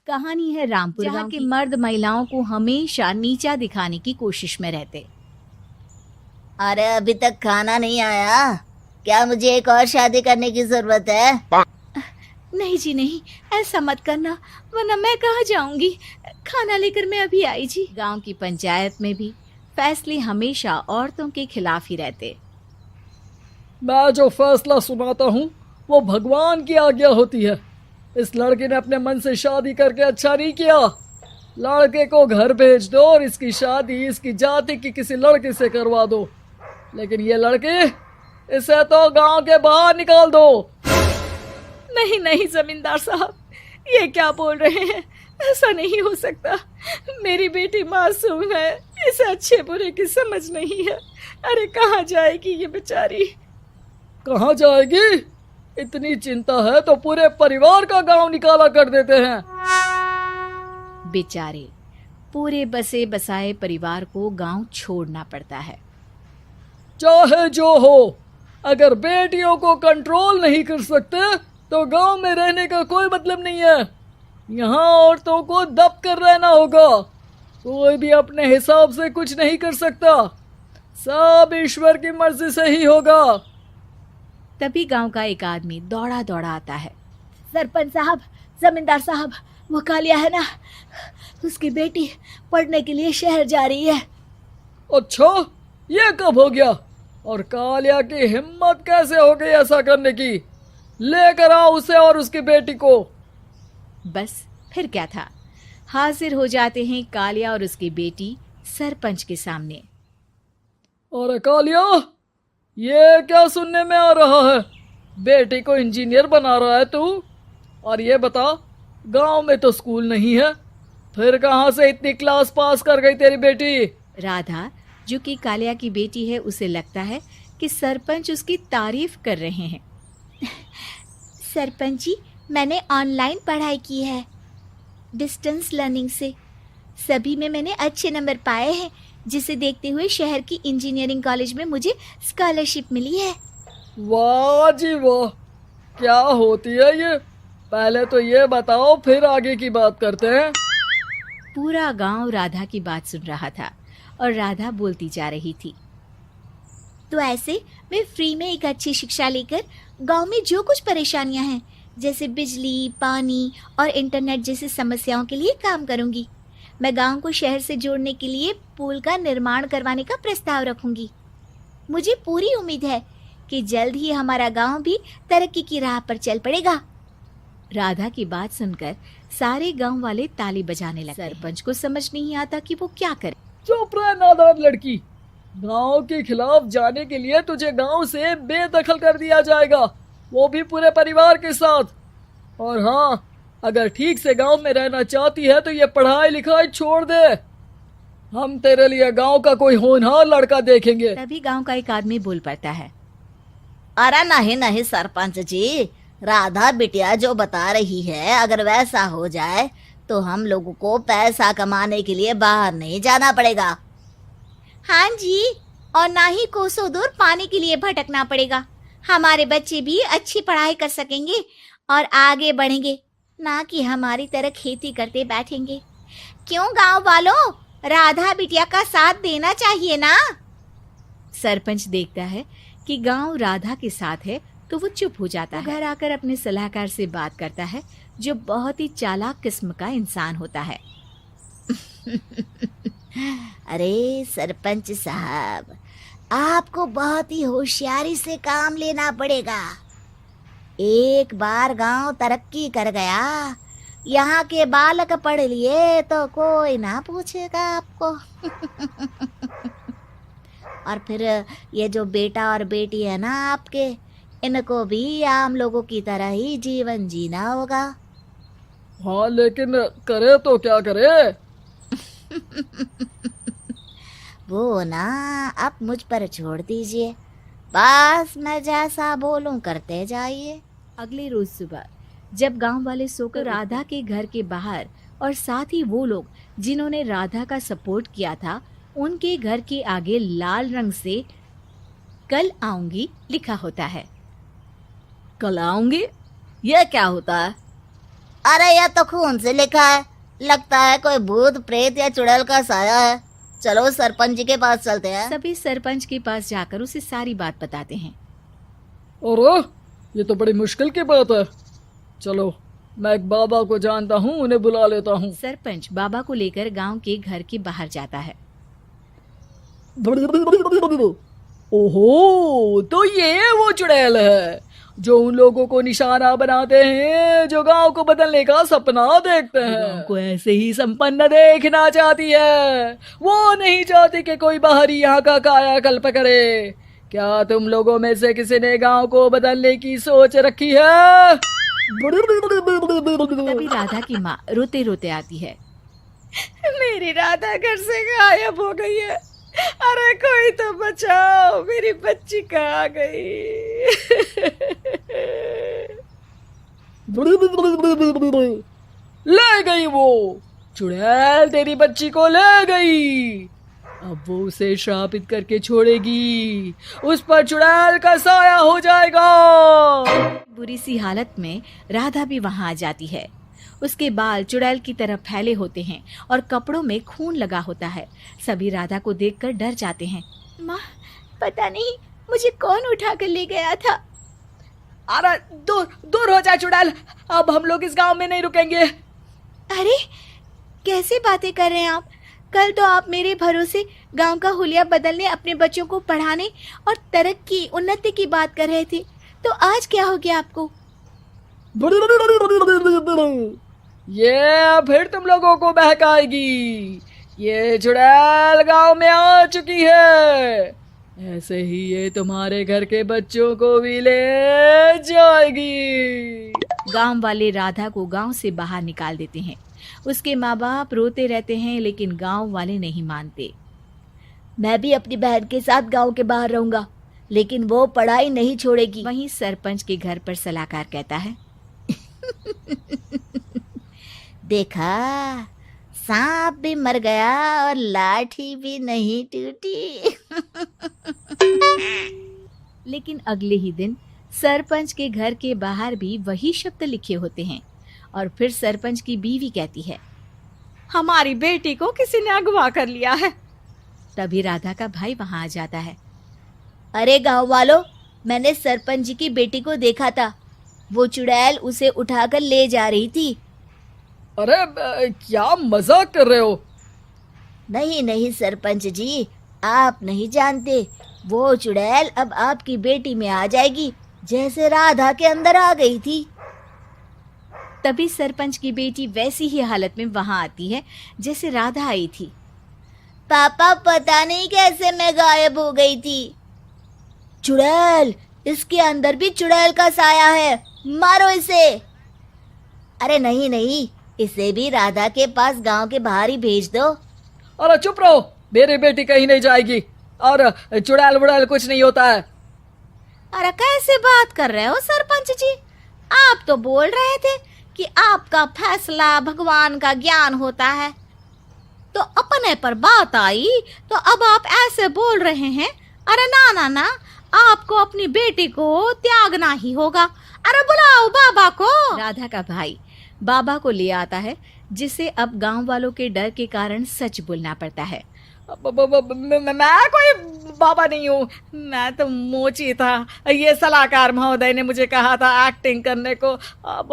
कहानी है रामपुर गांव के मर्द महिलाओं को हमेशा नीचा दिखाने की कोशिश में रहते। अरे अभी तक खाना नहीं आया, क्या मुझे एक और शादी करने की जरूरत है? नहीं जी नहीं, ऐसा मत करना वरना मैं कहाँ जाऊंगी। खाना लेकर मैं अभी आई जी। गांव की पंचायत में भी फैसले हमेशा औरतों के खिलाफ ही रहते। मैं जो फैसला सुनाता हूँ वो भगवान की आज्ञा होती है। इस लड़के ने अपने मन से शादी करके अच्छा नहीं किया। लड़के को घर भेज दो और इसकी शादी इसकी जाति की किसी लड़के से करवा दो, लेकिन ये लड़के, इसे तो गांव के बाहर निकाल दो। नहीं नहीं जमींदार साहब, ये क्या बोल रहे हैं? ऐसा नहीं हो सकता। मेरी बेटी मासूम है, इसे अच्छे बुरे की समझ नहीं है। अरे कहाँ जाएगी ये बेचारी? कहाँ जाएगी? इतनी चिंता है तो पूरे परिवार का गांव निकाला कर देते हैं। बेचारे पूरे बसे बसाए परिवार को गांव छोड़ना पड़ता है। चाहे जो हो, अगर बेटियों को कंट्रोल नहीं कर सकते तो गांव में रहने का कोई मतलब नहीं है। यहाँ औरतों को दब कर रहना होगा। कोई भी अपने हिसाब से कुछ नहीं कर सकता, सब ईश्वर की मर्जी से ही होगा। तभी गांव का एक आदमी दौड़ा दौड़ा आता है। सरपंच साहब, जमींदार साहब, वो कालिया है ना, उसकी बेटी पढ़ने के लिए शहर जा रही है। अच्छा, ये कब हो गया? और कालिया की हिम्मत कैसे हो गई ऐसा करने की? लेकर आओ उसे और उसकी बेटी को। बस फिर क्या था, हाजिर हो जाते हैं कालिया और उसकी बेटी सरपंच के सामने। अरे कालिया, ये क्या सुनने में आ रहा है? बेटी को इंजीनियर बना रहा है तू? और ये बता, गांव में तो स्कूल नहीं है, फिर कहां से इतनी क्लास पास कर गई तेरी बेटी? राधा, जो कि कालिया की बेटी है, उसे लगता है कि सरपंच उसकी तारीफ कर रहे हैं। सरपंच जी, मैंने ऑनलाइन पढ़ाई की है, डिस्टेंस लर्निंग से। सभी में मैंने अच्छे नंबर पाए हैं, जिसे देखते हुए शहर की इंजीनियरिंग कॉलेज में मुझे स्कॉलरशिप मिली है। वाह जी वाह, क्या होती है ये? पहले तो ये बताओ, फिर आगे की बात करते हैं। पूरा गांव राधा की बात सुन रहा था और राधा बोलती जा रही थी। तो ऐसे मैं फ्री में एक अच्छी शिक्षा लेकर गांव में जो कुछ परेशानियां हैं, जैसे बिजली, पानी और इंटरनेट जैसी समस्याओं के लिए काम करूंगी। मैं गांव को शहर से जोड़ने के लिए पुल का निर्माण करवाने का प्रस्ताव रखूंगी। मुझे पूरी उम्मीद है कि जल्द ही हमारा गांव भी तरक्की की राह पर चल पड़ेगा। राधा की बात सुनकर सारे गांव वाले ताली बजाने लगे। सरपंच को समझ नहीं आता कि वो क्या करे। चुप रह नादान लड़की, गांव के खिलाफ जाने के लिए तुझे गांव से बेदखल कर दिया जाएगा, वो भी पूरे परिवार के साथ। और हाँ, अगर ठीक से गांव में रहना चाहती है तो ये पढ़ाई लिखाई छोड़ दे। हम तेरे लिए गांव का कोई होनहार लड़का देखेंगे। तभी गांव का एक आदमी बोल पड़ता है। अरे नहीं नहीं सरपंच जी, राधा बिटिया जो बता रही है, अगर वैसा हो जाए तो हम लोगों को पैसा कमाने के लिए बाहर नहीं जाना पड़ेगा। हाँ जी, और ना ही कोसों दूर पानी के लिए भटकना पड़ेगा। हमारे बच्चे भी अच्छी पढ़ाई कर सकेंगे और आगे बढ़ेंगे, ना कि हमारी तरह खेती करते बैठेंगे। क्यों गांव वालों, राधा बिटिया का साथ देना चाहिए ना। सरपंच देखता है कि गांव राधा के साथ है तो वो चुप हो जाता है। घर आकर अपने सलाहकार से बात करता है, जो बहुत ही चालाक किस्म का इंसान होता है। अरे सरपंच साहब, आपको बहुत ही होशियारी से काम लेना पड़ेगा। एक बार गांव तरक्की कर गया, यहाँ के बालक पढ़ लिए तो कोई ना पूछेगा आपको। और फिर ये जो बेटा और बेटी है ना आपके, इनको भी आम लोगों की तरह ही जीवन जीना होगा। हाँ, लेकिन करे तो क्या करे? वो ना आप मुझ पर छोड़ दीजिए, बस मैं जैसा बोलूं करते जाइए। अगले रोज सुबह जब गांव वाले सोकर राधा के घर के बाहर और साथ ही वो लोग जिन्होंने राधा का सपोर्ट किया था, उनके घर के आगे लाल रंग से कल आऊंगी लिखा होता है। कल आऊंगी, यह क्या होता है? अरे यह तो खून से लिखा है, लगता है कोई भूत प्रेत या चुड़ैल का साया है। चलो सरपंच जी के पास चलते हैं। सभी सरपंच के पास जाकर उसे सारी बात बताते हैं। अरे ये तो बड़ी मुश्किल की बात है। चलो मैं एक बाबा को जानता हूँ, उन्हें बुला लेता हूँ। सरपंच बाबा को लेकर गांव के घर के बाहर जाता है। ओहो, तो ये वो चुड़ैल है जो उन लोगों को निशाना बनाते हैं जो गांव को बदलने का सपना देखते हैं। गांव को ऐसे ही संपन्न देखना चाहती है, वो नहीं चाहती कि कोई बाहरी यहाँ का कायाकल्प करे। क्या तुम लोगों में से किसी ने गांव को बदलने की सोच रखी है? तभी राधा की माँ रोते रोते आती है। मेरी राधा घर से गायब हो गई है। अरे कोई तो बचाओ, मेरी बच्ची कहाँ गई? ले गई वो चुड़ैल, तेरी बच्ची को ले गई। अब वो उसे श्रापित करके छोड़ेगी, उस पर चुड़ैल का साया हो जाएगा। बुरी सी हालत में राधा भी वहां आ जाती है। उसके बाल चुड़ैल की तरह फैले होते हैं और कपड़ों में खून लगा होता है। सभी राधा को देखकर डर जाते हैं। माँ, पता नहीं मुझे कौन उठा कर ले गया था। अरे दूर दूर हो जा चुड़ैल, अब हम लोग इस गांव में नहीं रुकेंगे। अरे कैसे बातें कर रहे हैं आप? कल तो आप मेरे भरोसे गांव का हुलिया बदलने, अपने बच्चों को पढ़ाने और तरक्की उन्नति की बात कर रहे थे, तो आज क्या हो गया आपको? ये फिर तुम लोगों को बहकाएगी। ये चुड़ैल गांव में आ चुकी है, ऐसे ही ये तुम्हारे घर के बच्चों को भी ले जाएगी। गांव वाले राधा को गांव से बाहर निकाल देते हैं। उसके माँ बाप रोते रहते हैं, लेकिन गांव वाले नहीं मानते। मैं भी अपनी बहन के साथ गांव के बाहर रहूंगा, लेकिन वो पढ़ाई नहीं छोड़ेगी। वहीं सरपंच के घर पर सलाहकार कहता है। देखा, सांप भी मर गया और लाठी भी नहीं टूटी। लेकिन अगले ही दिन सरपंच के घर के बाहर भी वही शब्द लिखे होते हैं। और फिर सरपंच की बीवी कहती है, हमारी बेटी को किसी ने अगवा कर लिया है। तभी राधा का भाई वहां आ जाता है। अरे गांव वालों, मैंने सरपंच जी की बेटी को देखा था। वो चुड़ैल उसे उठाकर ले जा रही थी। अरे क्या मजाक कर रहे हो? नहीं नहीं सरपंच जी, आप नहीं जानते। वो चुड़ैल अब आपकी बेटी में आ जाएगी, जैसे राधा के अंदर आ गई थी। तभी सरपंच की बेटी वैसी ही हालत में वहां आती है जैसे राधा आई थी। पापा, पता नहीं कैसे मैं गायब हो गई थी। चुड़ैल, इसके अंदर भी चुड़ैल का साया है, मारो इसे। अरे नहीं नहीं, इसे भी राधा के पास गांव के बाहर ही भेज दो। अरे चुप रहो, मेरी बेटी कहीं नहीं जाएगी और चुड़ैल वुड़ैल कुछ नहीं होता है। अरे कैसे बात कर रहे हो सरपंच जी? आप तो बोल रहे थे कि आपका फैसला भगवान का ज्ञान होता है, तो अपने पर बात आई तो अब आप ऐसे बोल रहे हैं। अरे ना ना ना, आपको अपनी बेटी को त्यागना ही होगा। अरे बुलाओ बाबा को। राधा का भाई बाबा को ले आता है, जिसे अब गांव वालों के डर के कारण सच बोलना पड़ता है। मैं कोई बाबा नहीं हूँ, मैं तो मोची था। ये सलाहकार महोदय ने मुझे कहा था एक्टिंग करने को। अब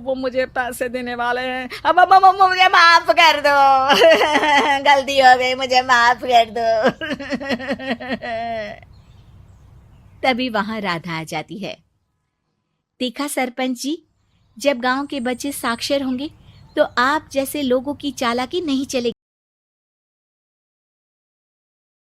वो मुझे पैसे देने वाले हैं। अब मुझे माफ कर दो। गलती हो गई, मुझे माफ कर दो। तभी वहां राधा आ जाती है। देखा सरपंच जी, जब गांव के बच्चे साक्षर होंगे तो आप जैसे लोगों की चालाकी नहीं चलेगी।